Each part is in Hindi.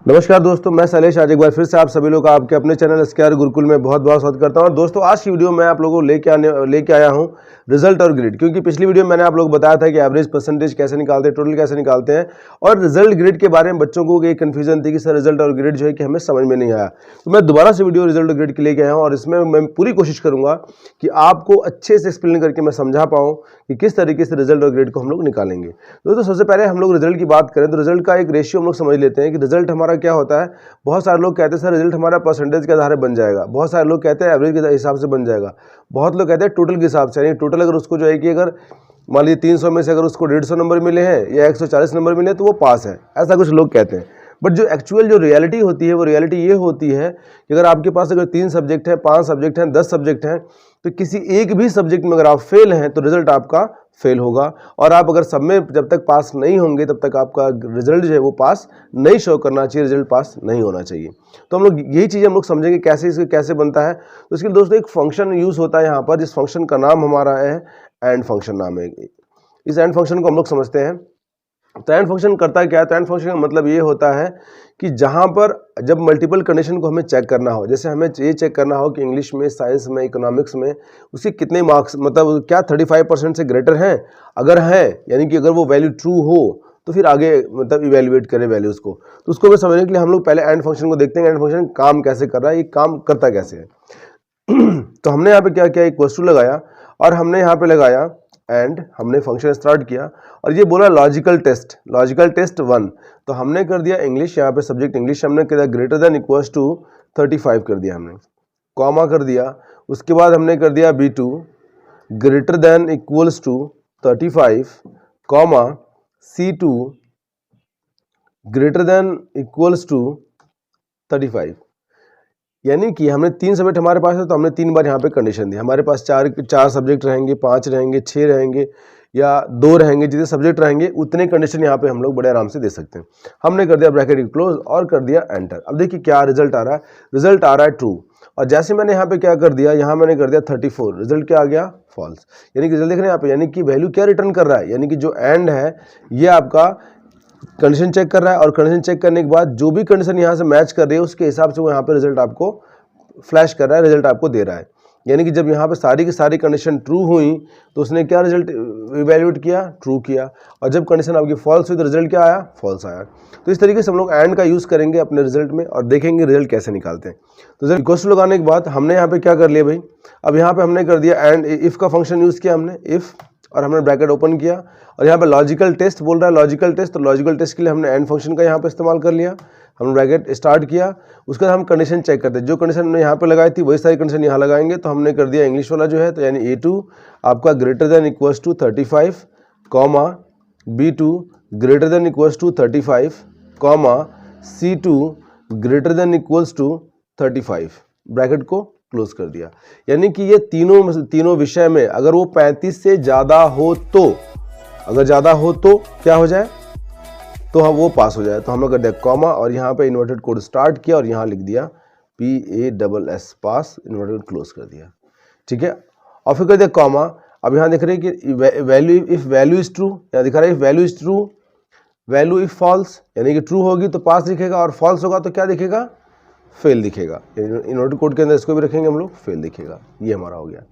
नमस्कार दोस्तों, मैं शैलेश आज एक बार फिर से आप सभी लोग आपके अपने चैनल एसकेआर गुरुकुल में बहुत बहुत स्वागत करता हूं। और दोस्तों आज की वीडियो में आप लोगों को लेके आया हूं रिजल्ट और ग्रेड, क्योंकि पिछली वीडियो में मैंने आप लोग बताया था कि एवरेज परसेंटेज कैसे निकालते हैं, टोटल कैसे निकालते हैं, और रिजल्ट ग्रेड के बारे में बच्चों को एक कन्फ्यूजन थी कि सर रिजल्ट और ग्रेड जो है कि हमें समझ में नहीं आया। तो मैं दोबारा से वीडियो रिजल्ट और ग्रेड के लेके आया हूँ और इसमें मैं पूरी कोशिश करूँगा कि आपको अच्छे से एक्सप्लेन करके मैं समझा पाऊँ कि किस तरीके से रिजल्ट और ग्रेड को हम लोग निकालेंगे। दोस्तों सबसे पहले हम लोग रिजल्ट की बात करें तो रिजल्ट का एक रेशियो हम लोग समझ लेते हैं कि रिजल्ट हमारा क्या होता है। बहुत सारे लोग कहते हैं सर रिजल्ट हमारा परसेंटेज के आधार बन जाएगा, बहुत सारे लोग कहते हैं एवरेज के हिसाब से बन जाएगा, बहुत लोग कहते हैं टोटल के हिसाब से, यानी टोटल अगर उसको जो है कि अगर मान लीजिए 300 में से अगर उसको 150 नंबर मिले हैं या 140 नंबर मिले तो वो पास है, ऐसा कुछ लोग कहते हैं। बट जो एक्चुअल जो रियलिटी होती है वो रियलिटी ये होती है कि अगर आपके पास अगर 3 सब्जेक्ट हैं, 5 सब्जेक्ट हैं, 10 सब्जेक्ट हैं, तो किसी एक भी सब्जेक्ट में अगर आप फेल हैं तो रिजल्ट आपका फेल होगा, और आप अगर सब में जब तक पास नहीं होंगे तब तक आपका रिजल्ट जो है वो पास नहीं शो करना चाहिए, रिजल्ट पास नहीं होना चाहिए। तो हम लोग यही चीज़ हम लोग समझेंगे कैसे इसके कैसे बनता है। तो इसके लिए दोस्तों एक फंक्शन यूज़ होता है यहाँ पर, जिस फंक्शन का नाम हमारा है एंड फंक्शन नाम है। इस एंड फंक्शन को हम लोग समझते हैं। तो एंड फंक्शन करता है क्या है, तो एंड फंक्शन का मतलब ये होता है कि जहाँ पर जब मल्टीपल कंडीशन को हमें चेक करना हो, जैसे हमें ये चेक करना हो कि इंग्लिश में, साइंस में, इकोनॉमिक्स में उसके कितने मार्क्स, मतलब क्या 35% से ग्रेटर हैं, अगर हैं यानी कि अगर वो वैल्यू ट्रू हो तो फिर आगे मतलब इवेल्युएट करें वैल्यूज़ को। तो उसको भी समझने के लिए हम लोग पहले एंड फंक्शन को देखते हैं, एंड फंक्शन काम कैसे कर रहा है, ये काम करता कैसे है। तो हमने यहाँ पे क्या किया, इक्वल टू लगाया और हमने यहाँ पे लगाया एंड, हमने फंक्शन स्टार्ट किया और ये बोला लॉजिकल टेस्ट 1। तो हमने कर दिया इंग्लिश, यहाँ पे सब्जेक्ट इंग्लिश हमने कर दिया ग्रेटर देन इक्वल्स टू 35 कर दिया हमने, कॉमा कर दिया। उसके बाद हमने कर दिया B2 greater than equals to 35, comma C2 greater than equals to 35। यानी कि हमने 3 सब्जेक्ट हमारे पास है तो हमने 3 बार यहाँ पे कंडीशन दी। हमारे पास 4 सब्जेक्ट रहेंगे, 5 रहेंगे, 6 रहेंगे या 2 रहेंगे, जितने सब्जेक्ट रहेंगे उतने कंडीशन यहाँ पे हम लोग बड़े आराम से दे सकते हैं। हमने कर दिया ब्रैकेट क्लोज और कर दिया एंटर। अब देखिए क्या रिजल्ट आ रहा है, रिजल्ट आ रहा है ट्रू। और जैसे मैंने यहाँ पे क्या कर दिया, यहाँ मैंने कर दिया 34, रिजल्ट क्या आ गया, फॉल्स। यानी कि रिजल्ट देख रहे हैं यहाँ पे, यानी कि वैल्यू क्या रिटर्न कर रहा है, यानी कि जो एंड है ये आपका कंडीशन चेक कर रहा है और कंडीशन चेक करने के बाद जो भी कंडीशन यहाँ से मैच कर रही है उसके हिसाब से वो यहाँ पे रिजल्ट आपको फ्लैश कर रहा है, रिजल्ट आपको दे रहा है। यानी कि जब यहाँ पे सारी की सारी कंडीशन ट्रू हुई तो उसने क्या रिजल्ट इवैल्यूएट किया, ट्रू किया, और जब कंडीशन आपकी फॉल्स हुई तो रिजल्ट क्या आया, फॉल्स आया। तो इस तरीके से हम लोग एंड का यूज़ करेंगे अपने रिजल्ट में और देखेंगे रिजल्ट कैसे निकालते हैं। तो रिजल्ट इक्वल टू लगाने के बाद हमने यहाँ पे क्या कर लिया भाई, अब यहाँ पे हमने कर दिया एंड, इफ़ का फंक्शन यूज़ किया हमने, इफ़, और हमने ब्रैकेट ओपन किया और यहाँ पे लॉजिकल टेस्ट बोल रहा है, लॉजिकल टेस्ट, तो लॉजिकल टेस्ट के लिए हमने एंड फंक्शन का यहाँ पे इस्तेमाल कर लिया। हमने ब्रैकेट स्टार्ट किया, उसके बाद हम कंडीशन चेक करते हैं, जो कंडीशन हमने यहाँ पे लगाई थी वही सारी कंडीशन यहाँ लगाएंगे। तो हमने कर दिया इंग्लिश वाला जो है, तो यानी A2 आपका greater than equals to 35, comma B2 greater than equals to 35, comma C2 greater than equals to 35, bracket को क्लोज कर दिया। यानी कि ये तीनों विषय में अगर वो 35 से ज़्यादा हो तो, अगर ज़्यादा हो तो क्या हो जाए, तो हम वो पास हो जाए। तो हमने कर दिया कॉमा और यहाँ पे इन्वर्टेड कोड स्टार्ट किया और यहाँ लिख दिया PASS पास, इन्वर्टेड क्लोज कर दिया, ठीक है। और फिर कर दिया कॉमा। अब यहाँ देख रहे हैं कि value, if value is true, यहाँ दिखा रहा है if value is true, value if false, यानी कि ट्रू होगी तो पास दिखेगा और फॉल्स होगा तो क्या दिखेगा, फेल दिखेगा। इन्वर्टेड कोड के अंदर इसको भी रखेंगे हम लोग, फेल दिखेगा। ये हमारा हो गया,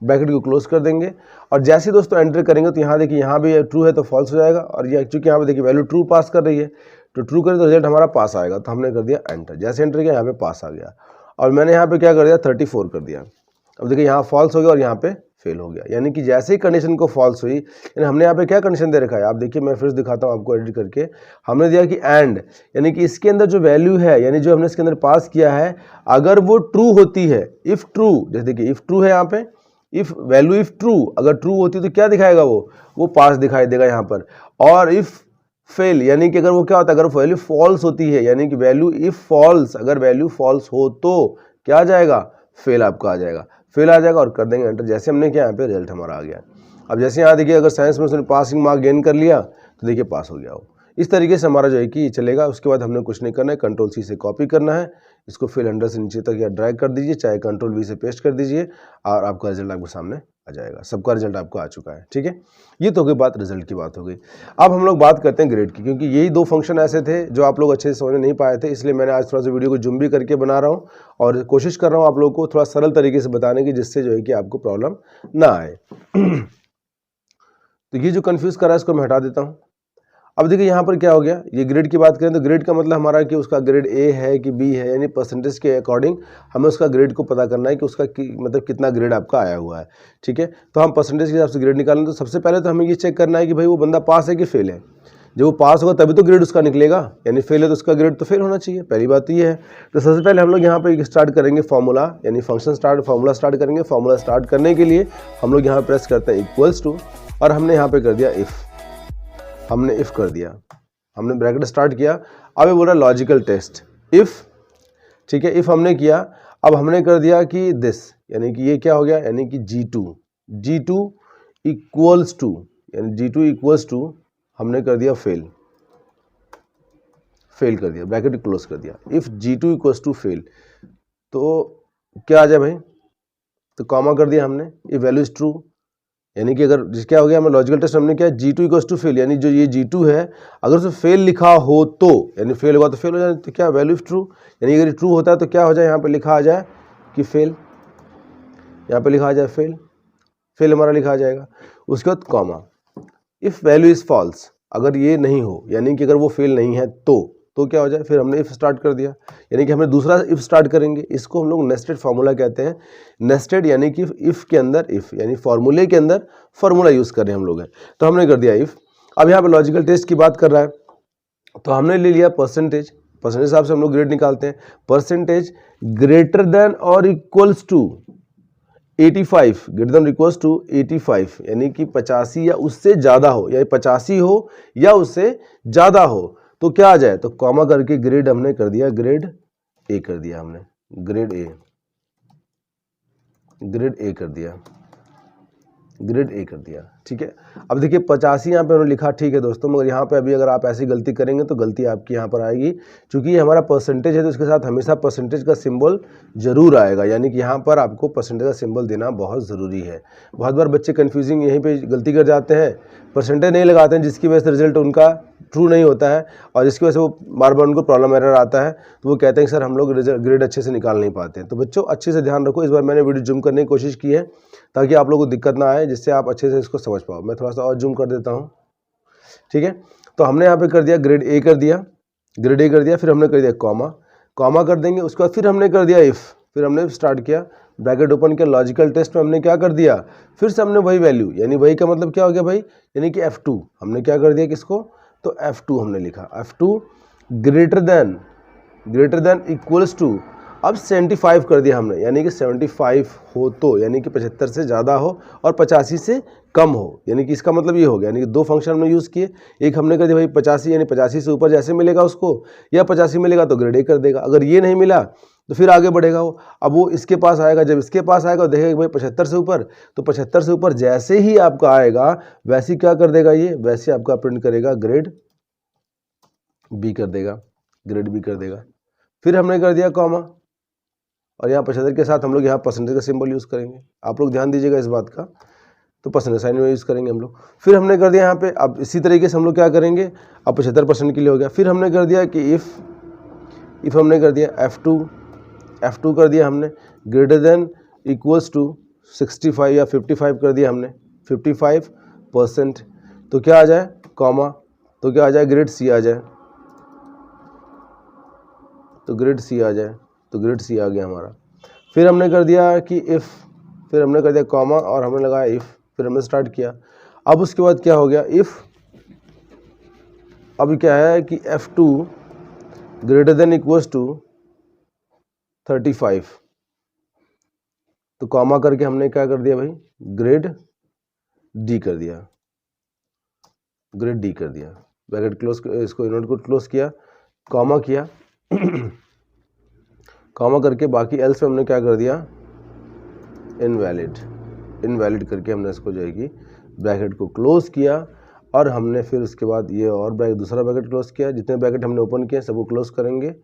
ब्रैकेट को क्लोज कर देंगे और जैसे ही दोस्तों एंटर करेंगे तो यहाँ देखिए यहाँ भी ट्रू है तो फॉल्स हो जाएगा, और ये चूँकि यहाँ पे देखिए वैल्यू ट्रू पास कर रही है तो ट्रू करें तो रिजल्ट हमारा पास आएगा। तो हमने कर दिया एंटर, जैसे एंटर किया यहाँ पे पास आ गया और मैंने यहाँ पे क्या कर दिया 34 कर दिया। अब देखिए यहाँ फॉल्स हो गया और यहाँ पे फेल हो गया, यानी कि जैसे ही कंडीशन को फॉल्स हुई, यानी हमने यहाँ पे क्या कंडीशन दे रखा है, आप देखिए मैं फिर दिखाता हूँ आपको एडिट करके। हमने दिया कि एंड, यानी कि इसके अंदर जो वैल्यू है, यानी जो हमने इसके अंदर पास किया है, अगर वो ट्रू होती है, इफ़ ट्रू, जैसे देखिए इफ़ ट्रू है यहाँ पे, इफ़ वैल्यू इफ़ ट्रू, अगर ट्रू होती तो क्या दिखाएगा, वो पास दिखाई देगा यहाँ पर। और इफ़ फेल, यानी कि अगर वो क्या होता है, अगर वैल्यू फॉल्स होती है, यानी कि वैल्यू इफ़ फॉल्स, अगर वैल्यू फॉल्स हो तो क्या आ जाएगा, फेल आपका आ जाएगा, फेल आ जाएगा और कर देंगे एंटर। जैसे हमने किया यहाँ पे रिजल्ट हमारा आ गया। अब जैसे यहाँ देखिए अगर साइंस में उसने पासिंग मार्क गेन कर लिया तो देखिए पास हो गया वो। इस तरीके से हमारा जो है कि चलेगा। उसके बाद हमने कुछ नहीं करना है, कंट्रोल C से कॉपी करना है, इसको फिर अंडर से नीचे तक या ड्रैग कर दीजिए, चाहे कंट्रोल V से पेस्ट कर दीजिए और आपका रिजल्ट आपके सामने आ जाएगा, सबका रिजल्ट आपको आ चुका है। ठीक है, ये तो हो गई बात, रिजल्ट की बात हो गई। अब हम लोग बात करते हैं ग्रेड की, क्योंकि यही दो फंक्शन ऐसे थे जो आप लोग अच्छे से समझ नहीं पाए थे, इसलिए मैंने आज थोड़ा सा वीडियो को जूम भी करके बना रहा हूँ और कोशिश कर रहा हूँ आप लोग को थोड़ा सरल तरीके से बताने की, जिससे जो है कि आपको प्रॉब्लम ना आए। तो ये जो कंफ्यूज कर रहा है इसको मैं हटा देता हूँ। अब देखिए यहाँ पर क्या हो गया, ये ग्रेड की बात करें तो ग्रेड का मतलब हमारा कि उसका ग्रेड ए है कि बी है, यानी परसेंटेज के अकॉर्डिंग हमें उसका ग्रेड को पता करना है कि उसका मतलब कितना ग्रेड आपका आया हुआ है। ठीक है, तो हम परसेंटेज के हिसाब से ग्रेड निकालें तो सबसे पहले तो हमें ये चेक करना है कि भाई वो बंदा पास है कि फेल है। जब वो पास होगा तभी तो ग्रेड उसका निकलेगा, यानी फेल है तो उसका ग्रेड तो फेल होना चाहिए, पहली बात तो ये है। तो सबसे पहले हम लोग यहाँ पर स्टार्ट करेंगे फॉर्मूला, यानी फंक्शन फार्मूला स्टार्ट करेंगे। फॉर्मूला स्टार्ट करने के लिए हम लोग यहाँ प्रेस करते हैं इक्वल्स टू, और हमने यहाँ पे कर दिया इफ़, हमने इफ़ कर दिया, हमने ब्रैकेट स्टार्ट किया। अब ये बोल रहा है लॉजिकल टेस्ट इफ़। ठीक है, इफ़ हमने किया, अब हमने कर दिया कि दिस, यानी कि ये क्या हो गया, यानी कि G2 इक्वल्स टू, यानी G2 इक्वल्स टू हमने कर दिया फेल कर दिया, ब्रैकेट क्लोज कर दिया। If G2 equals to fail, तो क्या आ जाए भाई, तो कॉमा कर दिया हमने, इफ वैल्यू इज ट्रू, यानी कि अगर क्या हो गया, हमें लॉजिकल टेस्ट हमने किया G2 इक्वल्स टू फेल, यानी जो ये G2 है अगर उसे फेल लिखा हो तो, यानी फेल होगा तो फेल हो जाए, तो क्या वैल्यू इज ट्रू, यानी अगर ट्रू होता है तो क्या हो जाए, यहाँ पे लिखा आ जाए कि फेल, यहाँ पे लिखा आ जाए फेल हमारा लिखा आ जाएगा। उसके बाद comma, if value is false, अगर ये नहीं हो, यानी कि अगर वो फेल नहीं है तो क्या हो जाए, फिर हमने इफ स्टार्ट कर दिया, यानी कि हमें दूसरा इफ स्टार्ट करेंगे। इसको हम लोग नेस्टेड फार्मूला कहते हैं। नेस्टेड यानी कि इफ के अंदर इफ, यानी फार्मूले के अंदर फार्मूला यूज कर रहे हैं हम लोग हैं। तो हमने कर दिया इफ। अब यहाँ पे लॉजिकल टेस्ट की बात कर रहा है, तो हमने ले लिया परसेंटेज हिसाब से हम लोग ग्रेड निकालते हैं। परसेंटेज ग्रेटर देन और equals to 85, greater than equals to 85, यानी कि 85 या उससे ज़्यादा हो, या 85 हो या उससे ज़्यादा हो, तो क्या आ जाए, तो कॉमा करके ग्रेड हमने कर दिया, ग्रेड ए कर दिया, हमने ग्रेड ए कर दिया, ग्रेड ए कर दिया। ठीक है, अब देखिए 85 यहाँ पे उन्होंने लिखा, ठीक है दोस्तों, मगर यहाँ पे अभी अगर आप ऐसी गलती करेंगे तो गलती आपकी यहाँ पर आएगी, क्योंकि ये हमारा परसेंटेज है तो इसके साथ हमेशा परसेंटेज का सिंबल जरूर आएगा, यानी कि यहाँ पर आपको परसेंटेज का सिंबल देना बहुत ज़रूरी है। बहुत बार बच्चे कन्फ्यूजिंग यहीं पर गलती कर जाते हैं, परसेंटेज नहीं लगाते हैं, जिसकी वजह से रिजल्ट उनका ट्रू नहीं होता है, और जिसकी वजह से वो बार बार उनको प्रॉब्लम एरर आता है, तो वो कहते हैं कि सर हम लोग ग्रेड अच्छे से निकाल नहीं पाते हैं। तो बच्चों अच्छे से ध्यान रखो, इस बार मैंने वीडियो जूम करने की कोशिश की है ताकि आप लोगों को दिक्कत ना आए, जिससे आप अच्छे से इसको समझ पाओ। मैं थोड़ा सा और जूम कर देता हूँ। ठीक है, तो हमने यहाँ पे कर दिया ग्रेड ए कर दिया, फिर हमने कर दिया कॉमा कर देंगे। उसके बाद फिर हमने कर दिया इफ़, फिर हमने स्टार्ट किया, ब्रैकेट ओपन किया। लॉजिकल टेस्ट में हमने क्या कर दिया, फिर से हमने वही वैल्यू, यानी वही का मतलब क्या हो गया भाई, यानी कि F2 हमने क्या कर दिया, किसको, तो F2 हमने लिखा, F2 greater than equals to, अब 75 कर दिया हमने, यानी कि 75 हो तो, यानी कि 75 से ज़्यादा हो और 85 से कम हो, यानी कि इसका मतलब ये हो गया, यानी कि दो फंक्शन हमने यूज़ किए। एक हमने कर दिया भाई 85, यानी 85 से ऊपर जैसे मिलेगा उसको, या 85 मिलेगा तो ग्रेड ए कर देगा, अगर ये नहीं मिला तो फिर आगे बढ़ेगा वो। अब वो इसके पास आएगा, जब इसके पास आएगा तो देखेगा भाई 75 से ऊपर, तो 75 से ऊपर जैसे ही आपका आएगा वैसे क्या कर देगा, ये वैसे आपका प्रिंट करेगा, ग्रेड बी कर देगा, ग्रेड बी कर देगा। फिर हमने कर दिया कॉमा, और यहाँ 75 के साथ हम लोग यहाँ परसेंटेज का सिंबल यूज़ करेंगे, आप लोग ध्यान दीजिएगा इस बात का, तो परसेंटेज साइन में यूज़ करेंगे हम लोग। फिर हमने कर दिया यहाँ पे, अब इसी तरीके से हम लोग क्या करेंगे, अब 75% के लिए हो गया। फिर हमने कर दिया कि इफ़ हमने कर दिया F2 कर दिया हमने, ग्रेटर देन इक्वल्स टू 65 या 55 कर दिया हमने, 55%, तो क्या आ जाए, कॉमा, तो क्या आ जाए, ग्रेड सी आ जाए, तो ग्रेड सी आ जाए, तो ग्रेड सी आ गया हमारा। फिर हमने कर दिया कि इफ़, फिर हमने कर दिया कॉमा और हमने लगाया इफ़, फिर हमने स्टार्ट किया। अब उसके बाद क्या हो गया, इफ़, अब क्या है कि F2 greater than equals to 35, तो कॉमा करके हमने क्या कर दिया भाई, ग्रेड डी कर दिया, ब्रैकेट क्लोज, इसको इनवर्ट को क्लोज किया, कॉमा किया कॉमा करके बाकी एल्स में हमने क्या कर दिया, इनवैलिड करके हमने इसको जो है कि ब्रैकेट को क्लोज किया, और हमने फिर उसके बाद ये और दूसरा ब्रैकेट क्लोज किया। जितने ब्रैकेट हमने ओपन किए सबको क्लोज करेंगे,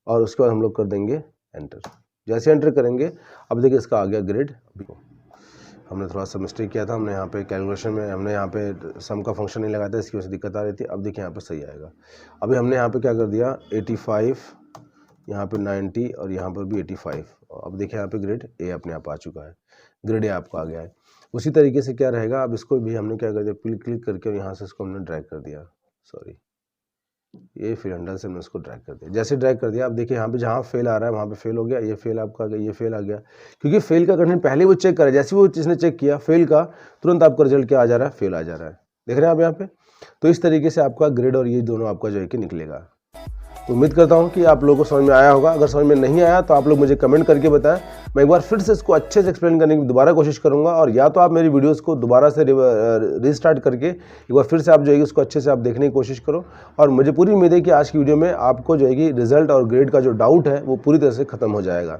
और उसके बाद हम लोग कर देंगे एंटर। जैसे एंटर करेंगे अब देखिए इसका आ गया ग्रेड बी। हमने थोड़ा सा मिस्टेक किया था, हमने यहाँ पे कैलकुलेशन में हमने यहाँ पे सम का फंक्शन नहीं लगाया था, इसकी वजह से दिक्कत आ रही थी। अब देखिए यहाँ पे सही आएगा। अभी हमने यहाँ पे क्या कर दिया 85, यहाँ पे 90 और यहाँ पर भी 85। अब देखिए यहाँ पे ग्रेड ए अपने आप आ चुका है, ग्रेड ए आपका आ गया है। उसी तरीके से क्या रहेगा, अब इसको भी हमने क्या कर दिया, क्लिक करके और यहाँ से इसको हमने ड्रैग कर दिया, सॉरी ये फिर हैंडल से हमने इसको ड्रैग कर दिया। जैसे ड्रैग कर दिया, अब देखिए यहाँ पे जहाँ फेल आ रहा है वहाँ पे फेल हो गया, ये फेल आपका आ गया, ये फेल आ गया, क्योंकि फेल का कंटेंट पहले वो चेक करे, जैसे वो जिसने चेक किया फेल का, तुरंत आपका रिजल्ट क्या आ जा रहा है, फेल आ जा रहा है। देख रहे हैं आप यहाँ पे। तो इस तरीके से आपका ग्रेड और ये दोनों आपका जो है कि निकलेगा। तो उम्मीद करता हूँ कि आप लोगों को समझ में आया होगा। अगर समझ में नहीं आया तो आप लोग मुझे कमेंट करके बताएं, मैं एक बार फिर से इसको अच्छे से एक्सप्लेन करने की दोबारा कोशिश करूँगा। और या तो आप मेरी वीडियोस को दोबारा से रीस्टार्ट करके एक बार फिर से आप जो है इसको अच्छे से आप देखने की कोशिश करो। और मुझे पूरी उम्मीद है कि आज की वीडियो में आपको जो है कि रिजल्ट और ग्रेड का जो डाउट है वो पूरी तरह से ख़त्म हो जाएगा।